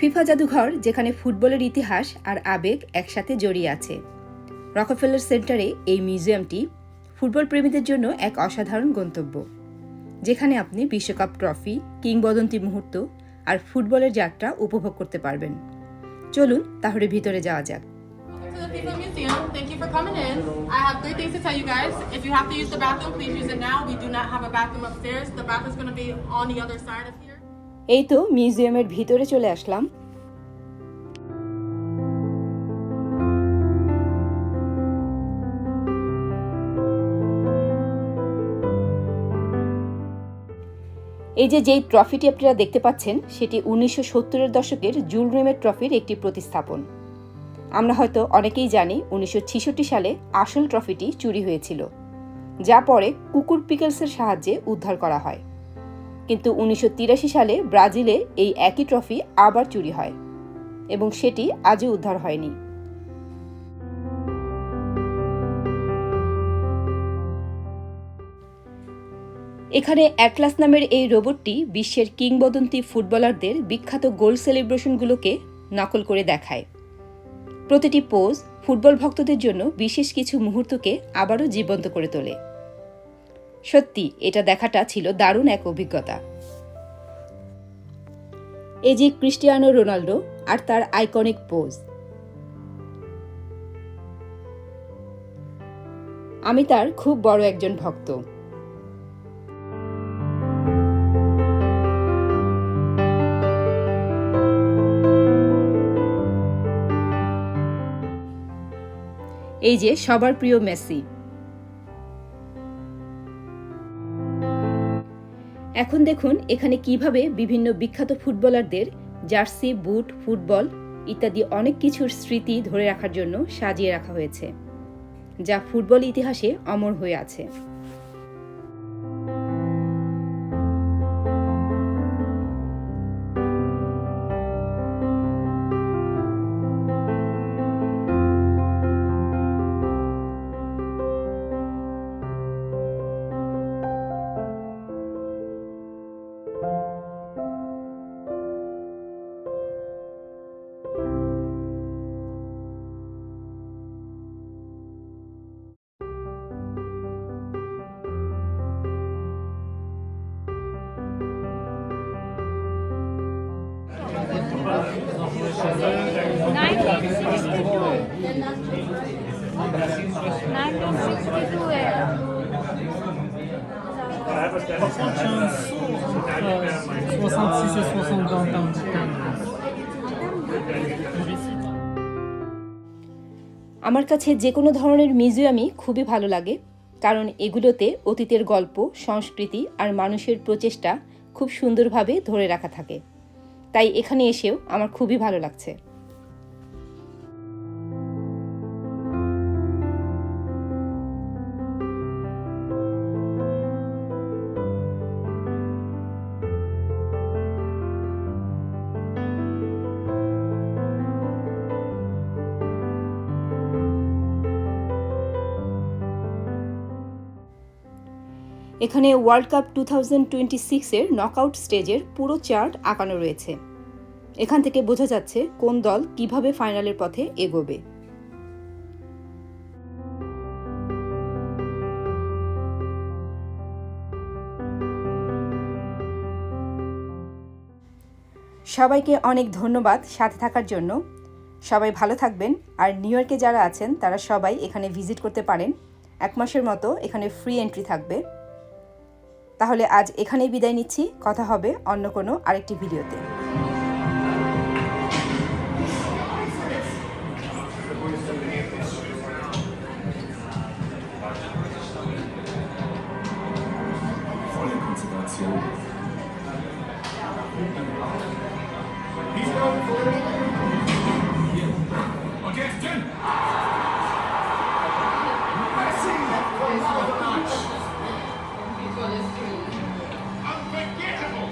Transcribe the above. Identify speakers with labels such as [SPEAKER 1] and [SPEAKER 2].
[SPEAKER 1] FIFA জাদুঘর, যেখানে ফুটবলের ইতিহাস আর আবেগ একসাথে জড়িয়ে আছে। রকফেলার সেন্টারে এই মিউজিয়ামটি ফুটবল প্রেমীদের জন্য এক অসাধারণ গন্তব্য, যেখানে আপনি বিশ্বকাপ ট্রফি, কিংবদন্তি মুহূর্ত আর ফুটবলের যাত্রা উপভোগ করতে পারবেন। চলুন তাহলে ভিতরে যাওয়া যাক।
[SPEAKER 2] To the FIFA Museum. Thank you for coming in. I have 3 things to tell you guys. If you have to use the bathroom, please use it now. We do not have a bathroom upstairs. The bathroom is going to be on the other side of here.
[SPEAKER 1] এই তো মিউজিয়ামের ভিতরে চলে আসলাম। এই যেই ট্রফিটি আপনারা দেখতে পাচ্ছেন, সেটি 1970-এর দশকের জুল রিমের ট্রফির একটি প্রতিস্থাপন। আমরা হয়তো অনেকেই জানি 1966 সালে আসল ট্রফিটি চুরি হয়েছিল, যা পরে কুকুর পিকলসের সাহায্যে উদ্ধার করা হয়। কিন্তু 1983 সালে ব্রাজিলে এই একই ট্রফি আবার চুরি হয় এবং সেটি আজও উদ্ধার হয়নি। এখানে অ্যাটলাস নামের এই রোবটটি বিশ্বের কিংবদন্তি ফুটবলারদের বিখ্যাত গোল সেলিব্রেশনগুলোকে নকল করে দেখায়। প্রতিটি পোজ ফুটবল ভক্তদের জন্য বিশেষ কিছু মুহূর্তকে আবারও জীবন্ত করে তোলে। সত্যি এটা দেখাটা ছিল দারুণ এক অভিজ্ঞতা। এই যে ক্রিস্টিয়ানো রোনাল্ডো আর তার আইকনিক পোজ। আমি তার খুব বড় একজন ভক্ত। এই যে সবার প্রিয় মেসি। এখন দেখুন এখানে কিভাবে বিভিন্ন বিখ্যাত ফুটবলারদের জার্সি, বুট, ফুটবল ইত্যাদি অনেক কিছুর স্মৃতি ধরে রাখার জন্য সাজিয়ে রাখা হয়েছে, যা ফুটবল ইতিহাসে অমর হয়ে আছে। আমার কাছে যে কোনো ধরনের মিউজিয়ামই খুবই ভালো লাগে, কারণ এগুলোতে অতীতের গল্প, সংস্কৃতি আর মানুষের প্রচেষ্টা খুব সুন্দরভাবে ধরে রাখা থাকে। তাই এখানে এসেও আমার খুবই ভালো লাগছে। এখানে ওয়ার্ল্ড কাপ 2026-এর নকআউট স্টেজের পুরো চার্ট আঁকানো রয়েছে। এখান থেকে বোঝা যাচ্ছে কোন দল কিভাবে ফাইনালের পথে এগোবে। সবাইকে অনেক ধন্যবাদ সাথে থাকার জন্য। সবাই ভালো থাকবেন। আর নিউ ইয়র্কে যারা আছেন তারা সবাই এখানে ভিজিট করতে পারেন। 1 মাসের মতো এখানে ফ্রি এন্ট্রি থাকবে। তাহলে আজ এখানেই বিদায় নিচ্ছি। কথা হবে অন্য কোনো আরেকটি ভিডিওতে।
[SPEAKER 3] Unforgettable.